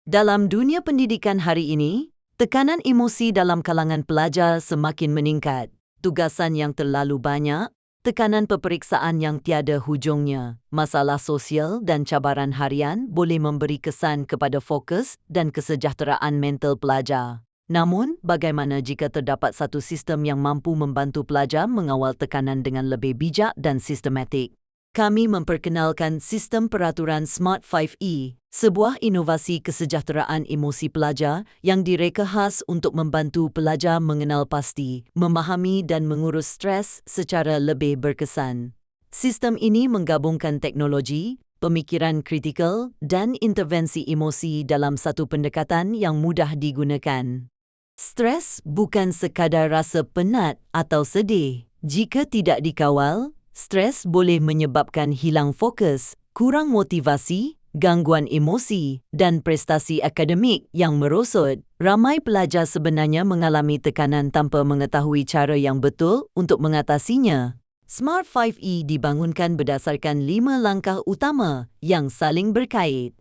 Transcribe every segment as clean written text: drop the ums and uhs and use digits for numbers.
Dalam dunia pendidikan hari ini, tekanan emosi dalam kalangan pelajar semakin meningkat. Tugasan yang terlalu banyak, tekanan peperiksaan yang tiada hujungnya, masalah sosial dan cabaran harian boleh memberi kesan kepada fokus dan kesejahteraan mental pelajar. Namun, bagaimana jika terdapat satu sistem yang mampu membantu pelajar mengawal tekanan dengan lebih bijak dan sistematik? Kami memperkenalkan sistem peraturan Smart 5E, sebuah inovasi kesejahteraan emosi pelajar yang direka khas untuk membantu pelajar mengenal pasti, memahami dan mengurus stres secara lebih berkesan. Sistem ini menggabungkan teknologi, pemikiran kritikal dan intervensi emosi dalam satu pendekatan yang mudah digunakan. Stres bukan sekadar rasa penat atau sedih. Jika tidak dikawal, stres boleh menyebabkan hilang fokus, kurang motivasi, gangguan emosi, dan prestasi akademik yang merosot. Ramai pelajar sebenarnya mengalami tekanan tanpa mengetahui cara yang betul untuk mengatasinya. Smart 5E dibangunkan berdasarkan 5 langkah utama yang saling berkait.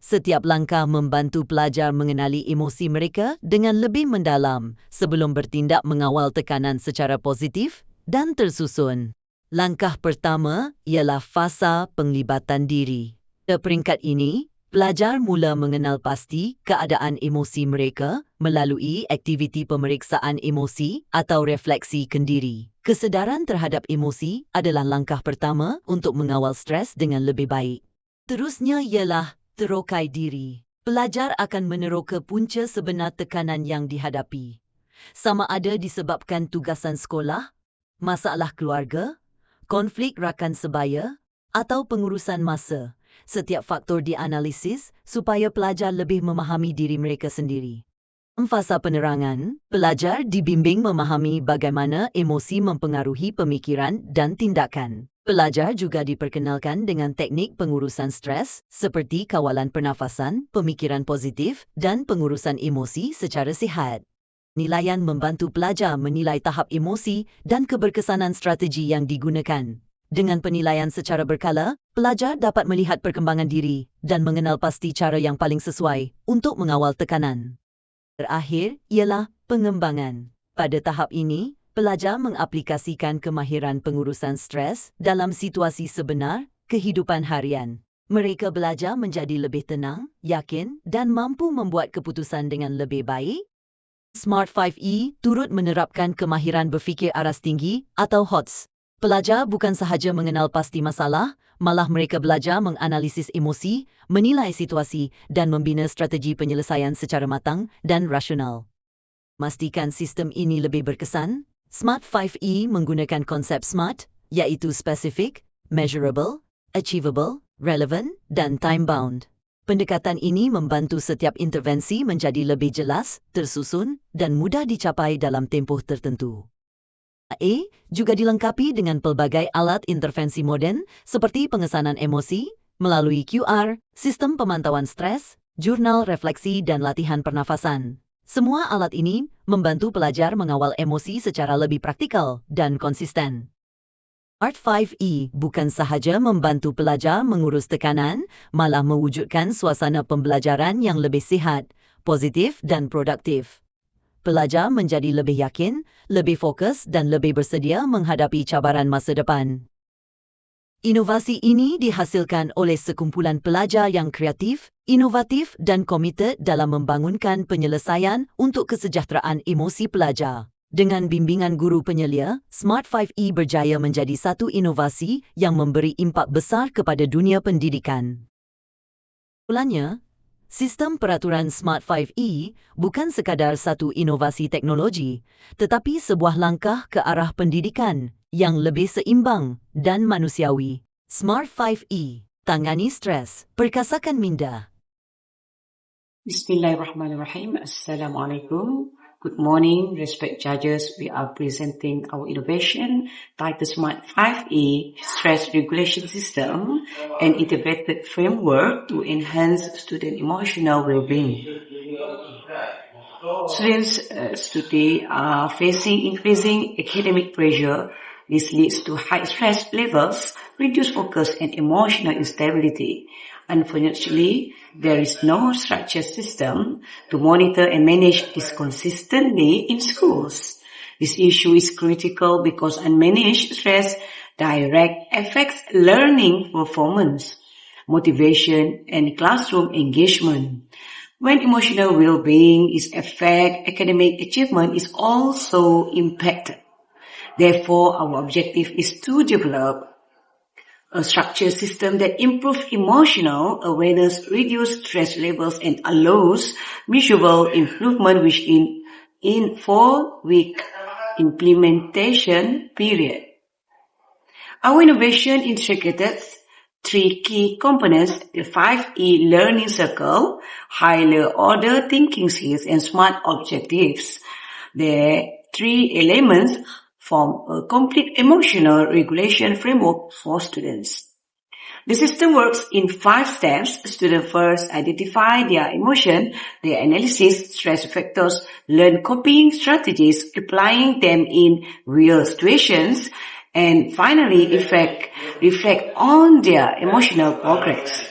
Setiap langkah membantu pelajar mengenali emosi mereka dengan lebih mendalam sebelum bertindak mengawal tekanan secara positif dan tersusun. Langkah pertama ialah fasa penglibatan diri. Pada peringkat ini, pelajar mula mengenal pasti keadaan emosi mereka melalui aktiviti pemeriksaan emosi atau refleksi kendiri. Kesedaran terhadap emosi adalah langkah pertama untuk mengawal stres dengan lebih baik. Terusnya ialah terokai diri. Pelajar akan meneroka punca sebenar tekanan yang dihadapi. Sama ada disebabkan tugasan sekolah, masalah keluarga, konflik rakan sebaya, atau pengurusan masa. Setiap faktor dianalisis supaya pelajar lebih memahami diri mereka sendiri. Fasa penerangan, pelajar dibimbing memahami bagaimana emosi mempengaruhi pemikiran dan tindakan. Pelajar juga diperkenalkan dengan teknik pengurusan stres seperti kawalan pernafasan, pemikiran positif, dan pengurusan emosi secara sihat. Nilaian membantu pelajar menilai tahap emosi dan keberkesanan strategi yang digunakan. Dengan penilaian secara berkala, pelajar dapat melihat perkembangan diri dan mengenal pasti cara yang paling sesuai untuk mengawal tekanan. Terakhir ialah pengembangan. Pada tahap ini, pelajar mengaplikasikan kemahiran pengurusan stres dalam situasi sebenar kehidupan harian. Mereka belajar menjadi lebih tenang, yakin dan mampu membuat keputusan dengan lebih baik. Smart 5E turut menerapkan kemahiran berfikir aras tinggi atau HOTS. Pelajar bukan sahaja mengenal pasti masalah, malah mereka belajar menganalisis emosi, menilai situasi dan membina strategi penyelesaian secara matang dan rasional. Pastikan sistem ini lebih berkesan. Smart 5E menggunakan konsep SMART, iaitu specific, measurable, achievable, relevant dan time-bound. Pendekatan ini membantu setiap intervensi menjadi lebih jelas, tersusun dan mudah dicapai dalam tempoh tertentu. Juga dilengkapi dengan pelbagai alat intervensi moden seperti pengesanan emosi melalui QR, sistem pemantauan stres, jurnal refleksi dan latihan pernafasan. Semua alat ini membantu pelajar mengawal emosi secara lebih praktikal dan konsisten. Smart 5E bukan sahaja membantu pelajar mengurus tekanan, malah mewujudkan suasana pembelajaran yang lebih sihat, positif dan produktif. Pelajar menjadi lebih yakin, lebih fokus dan lebih bersedia menghadapi cabaran masa depan. Inovasi ini dihasilkan oleh sekumpulan pelajar yang kreatif, inovatif dan komited dalam membangunkan penyelesaian untuk kesejahteraan emosi pelajar. Dengan bimbingan guru penyelia, Smart 5E berjaya menjadi satu inovasi yang memberi impak besar kepada dunia pendidikan. Kesimpulannya, sistem peraturan Smart 5E bukan sekadar satu inovasi teknologi, tetapi sebuah langkah ke arah pendidikan yang lebih seimbang dan manusiawi. Smart 5E, tangani stres, perkasakan minda. Bismillahirrahmanirrahim. Assalamualaikum. Good morning, respect judges. We are presenting our innovation titled Smart 5E Stress Regulation System, an integrated framework to enhance student emotional well-being. Students today are facing increasing academic pressure. This leads to high stress levels, reduced focus and emotional instability. Unfortunately, there is no structured system to monitor and manage this consistently in schools. This issue is critical because unmanaged stress directly affects learning performance, motivation, and classroom engagement. When emotional well-being is affected, academic achievement is also impacted. Therefore, our objective is to develop a structured system that improves emotional awareness, reduces stress levels, and allows measurable improvement within 4-week implementation period. Our innovation integrated 3 key components: the 5E learning circle, higher order thinking skills, and SMART objectives. The 3 elements form a complete emotional regulation framework for students. The system works in 5 steps. Students first identify their emotion, their analysis, stress factors, learn coping strategies, applying them in real situations, and finally reflect on their emotional progress.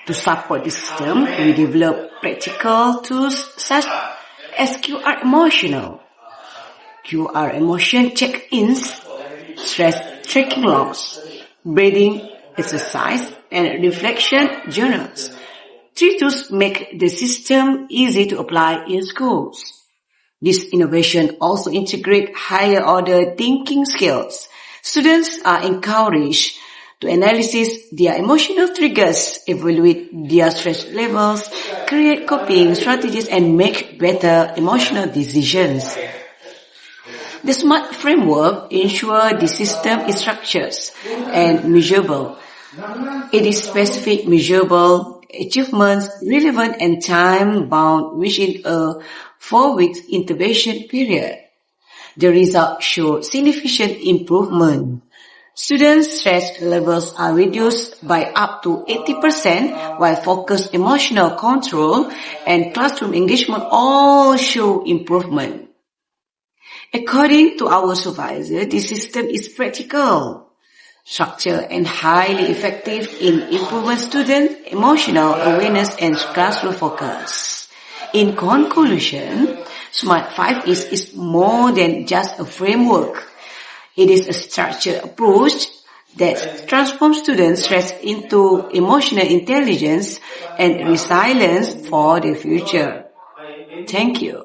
To support the system, we develop practical tools such as QR emotion check-ins, stress tracking logs, breathing exercise, and reflection journals. 3 tools make the system easy to apply in schools. This innovation also integrates higher order thinking skills. Students are encouraged to analyze their emotional triggers, evaluate their stress levels, create coping strategies, and make better emotional decisions. The SMART framework ensures the system is structured and measurable. It is specific, measurable, achievements, relevant, and time-bound within a 4-week intervention period. The results show significant improvement. Students' stress levels are reduced by up to 80%, while focused emotional control and classroom engagement all show improvement. According to our supervisor, this system is practical, structured, and highly effective in improving student emotional awareness and classroom focus. In conclusion, SMART 5 is more than just a framework. It is a structured approach that transforms students' stress into emotional intelligence and resilience for the future. Thank you.